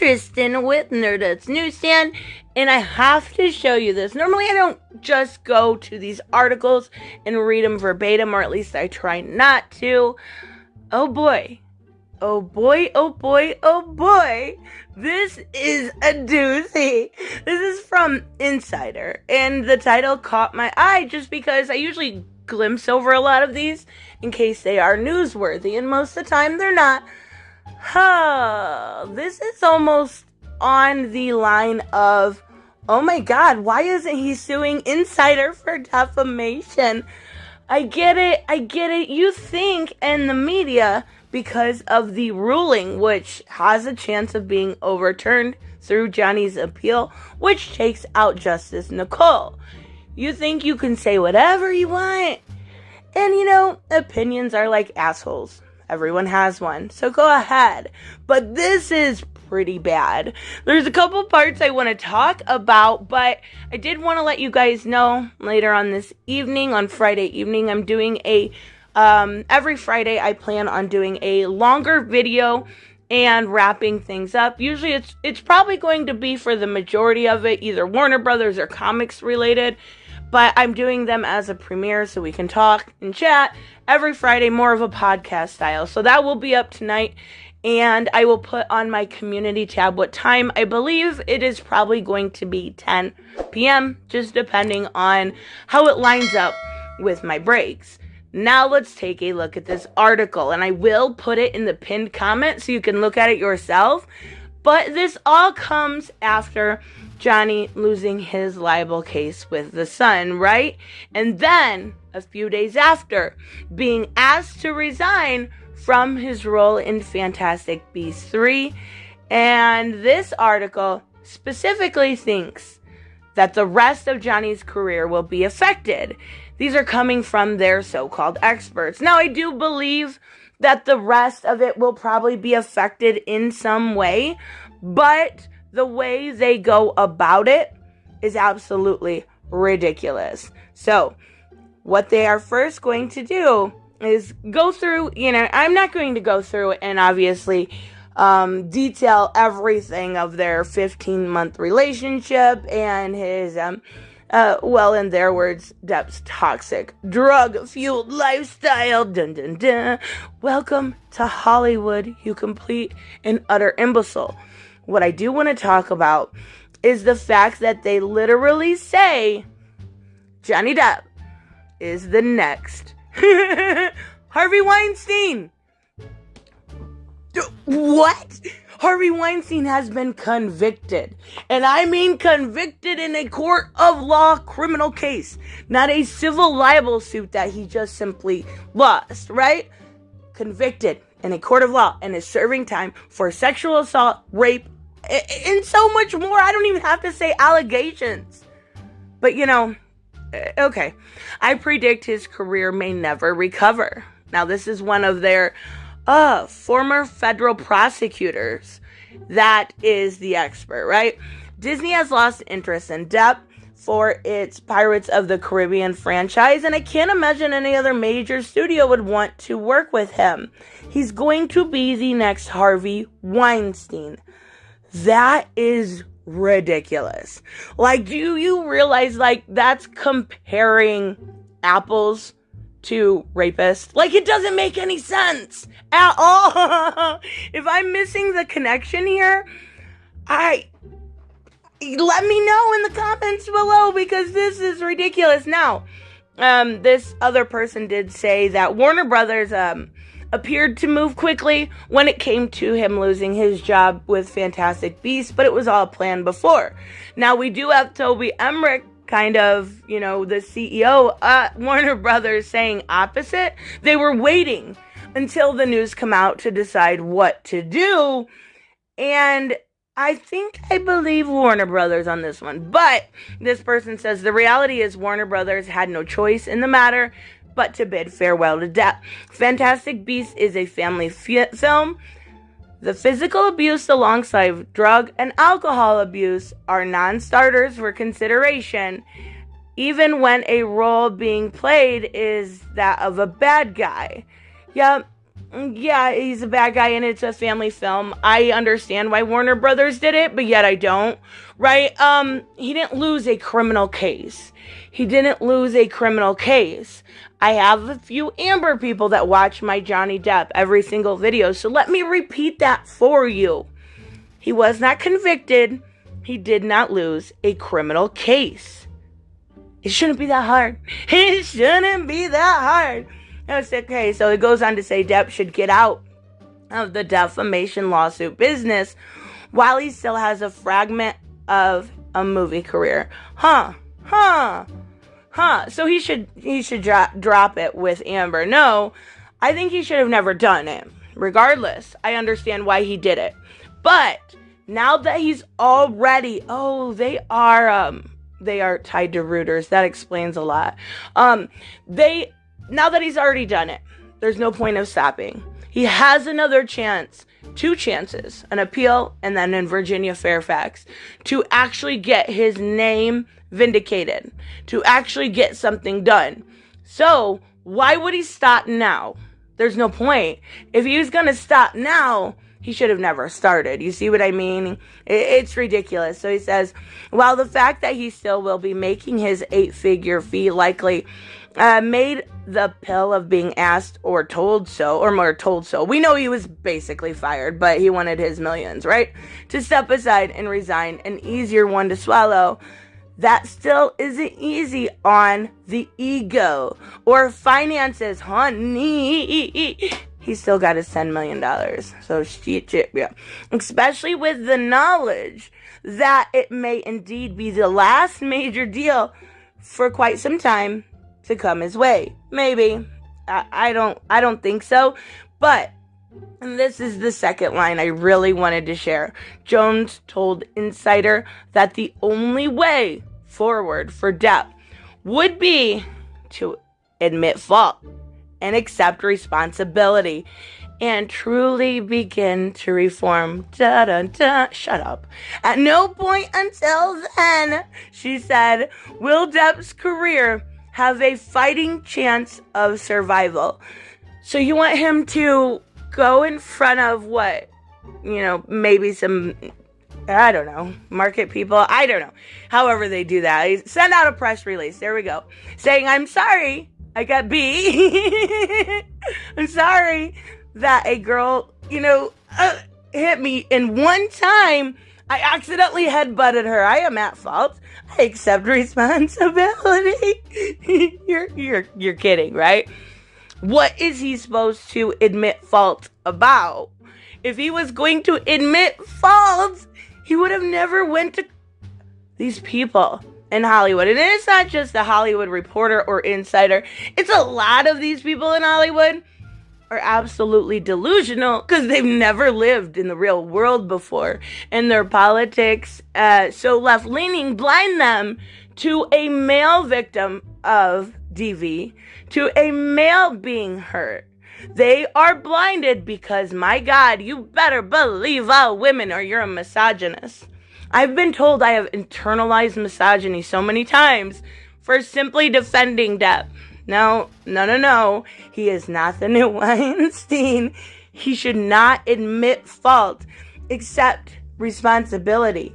Tristan with Nerdette's NewsStand, and I have to show you this. Normally I don't just go to these articles and read them verbatim, or at least I try not to. Oh boy. Oh boy, oh boy, oh boy. This is a doozy. This is from Insider, and the title caught my eye just because I usually glimpse over a lot of these in case they are newsworthy, and most of the time they're not. This is almost on the line of, oh my god, why isn't he suing Insider for defamation? I get it. You think in the media, because of the ruling, which has a chance of being overturned through Johnny's appeal, which takes out Justice Nicole. You think you can say whatever you want. And opinions are like assholes. Everyone has one, so go ahead. But this is pretty bad. There's a couple parts I want to talk about, but I did want to let you guys know later on this evening, on Friday evening, I'm doing every Friday I plan on doing a longer video and wrapping things up. Usually it's probably going to be, for the majority of it, either Warner Brothers or comics related. But I'm doing them as a premiere so we can talk and chat every Friday, more of a podcast style. So that will be up tonight, and I will put on my community tab what time. I believe it is probably going to be 10 p.m., just depending on how it lines up with my breaks. Now let's take a look at this article, and I will put it in the pinned comment so you can look at it yourself. But this all comes after Johnny losing his libel case with The Sun, right? And then, a few days after, being asked to resign from his role in Fantastic Beasts 3. And this article specifically thinks that the rest of Johnny's career will be affected. These are coming from their so-called experts. Now, I do believe that the rest of it will probably be affected in some way, but the way they go about it is absolutely ridiculous. So, what they are first going to do is go through, I'm not going to go through and obviously detail everything of their 15-month relationship and his, in their words, Depp's toxic, drug-fueled lifestyle. Dun dun dun. Welcome to Hollywood, you complete and utter imbecile. What I do want to talk about is the fact that they literally say Johnny Depp is the next Harvey Weinstein. What? Harvey Weinstein has been convicted. And I mean convicted in a court of law criminal case. Not a civil libel suit that he just simply lost, right? Convicted in a court of law and is serving time for sexual assault, rape, and so much more. I don't even have to say allegations. But okay. I predict his career may never recover. Now, this is one of their former federal prosecutors that is the expert, right? Disney has lost interest in Depp for its Pirates of the Caribbean franchise, and I can't imagine any other major studio would want to work with him. He's going to be the next Harvey Weinstein. That is ridiculous. Do you realize, that's comparing apples to rapists? It doesn't make any sense at all. If I'm missing the connection here, let me know in the comments below, because this is ridiculous. Now, this other person did say that Warner Brothers, appeared to move quickly when it came to him losing his job with Fantastic Beasts, but it was all planned before. Now, we do have Toby Emmerich, kind of, the CEO at Warner Brothers, saying opposite. They were waiting until the news come out to decide what to do, and I believe Warner Brothers on this one. But this person says the reality is Warner Brothers had no choice in the matter but to bid farewell to Depp. Fantastic Beasts is a family film. The physical abuse alongside drug and alcohol abuse are non-starters for consideration, even when a role being played is that of a bad guy. Yep, yeah, he's a bad guy and it's a family film. I understand why Warner Brothers did it, but yet I don't. Right? He didn't lose a criminal case. I have a few Amber people that watch my Johnny Depp every single video, so let me repeat that for you. He was not convicted. He did not lose a criminal case. It shouldn't be that hard. That's okay. So it goes on to say Depp should get out of the defamation lawsuit business while he still has a fragment of a movie career. So he should drop it with Amber. No, I think he should have never done it. Regardless, I understand why he did it. But now that he's already, they are tied to Reuters. That explains a lot. Now that he's already done it, there's no point of stopping. He has another chance, 2 chances, an appeal and then in Virginia Fairfax, to actually get his name vindicated, to actually get something done. So why would he stop now? There's no point. If he was going to stop now, he should have never started. You see what I mean? It's ridiculous. So he says, while the fact that he still will be making his 8-figure fee likely made the pill of being asked or told so. We know he was basically fired, but he wanted his millions, right? To step aside and resign, an easier one to swallow. That still isn't easy on the ego or finances, honey. He's still got his $10 million. So shit, yeah. Especially with the knowledge that it may indeed be the last major deal for quite some time to come his way. Maybe. I don't think so. But, and this is the second line I really wanted to share. Jones told Insider that the only way forward for Depp would be to admit fault and accept responsibility and truly begin to reform. Shut up. At no point until then, she said, will Depp's career have a fighting chance of survival. So you want him to go in front of what? Maybe some, I don't know, market people. I don't know. However they do that. Send out a press release. There we go. Saying, I'm sorry, I got B. I'm sorry that a girl, hit me. And one time, I accidentally headbutted her. I am at fault. I accept responsibility. You're kidding, right? What is he supposed to admit fault about? If he was going to admit fault, he would have never went to these people in Hollywood. And it's not just the Hollywood Reporter or Insider. It's a lot of these people in Hollywood are absolutely delusional because they've never lived in the real world before. And their politics, so left-leaning, blind them to a male victim of DV, to a male being hurt. They are blinded because, my God, you better believe all women or you're a misogynist. I've been told I have internalized misogyny so many times for simply defending Depp. No. He is not the new Weinstein. He should not admit fault, accept responsibility,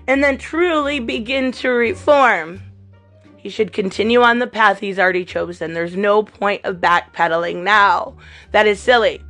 and then truly begin to reform. He should continue on the path he's already chosen. There's no point of backpedaling now. That is silly.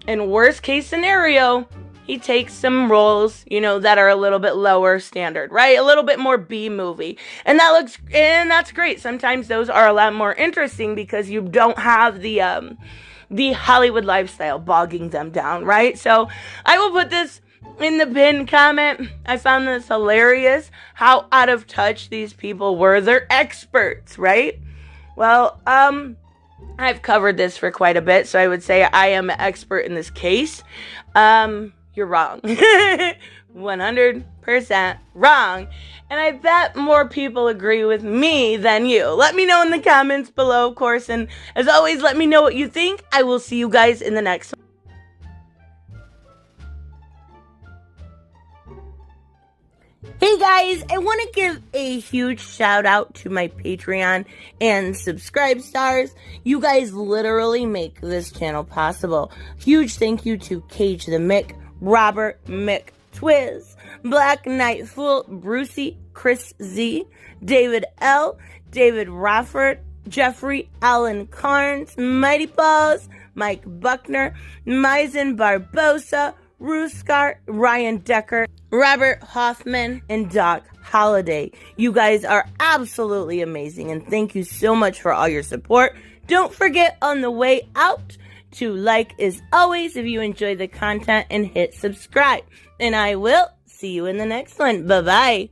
In worst case scenario, he takes some roles, that are a little bit lower standard, right? A little bit more B movie. And that's great. Sometimes those are a lot more interesting because you don't have the Hollywood lifestyle bogging them down, right? So I will put this in the pinned comment. I found this hilarious, how out of touch these people were. They're experts, right? Well, I've covered this for quite a bit, so I would say I am an expert in this case. You're wrong. 100% wrong. And I bet more people agree with me than you. Let me know in the comments below, of course. And as always, let me know what you think. I will see you guys in the next one. Hey guys, I want to give a huge shout out to my Patreon and subscribe stars. You guys literally make this channel possible. Huge thank you to Cage the Mick, Robert Mick Twiz, Black Knight Fool, Brucey, Chris Z, David L, David Rafford, Jeffrey Allen Carnes, Mighty Balls, Mike Buckner, Maizen Barbosa, Ruskart, Ryan Decker, Robert Hoffman, and Doc Holliday. You guys are absolutely amazing, and thank you so much for all your support. Don't forget on the way out to like as always if you enjoy the content and hit subscribe. And I will see you in the next one. Bye-bye.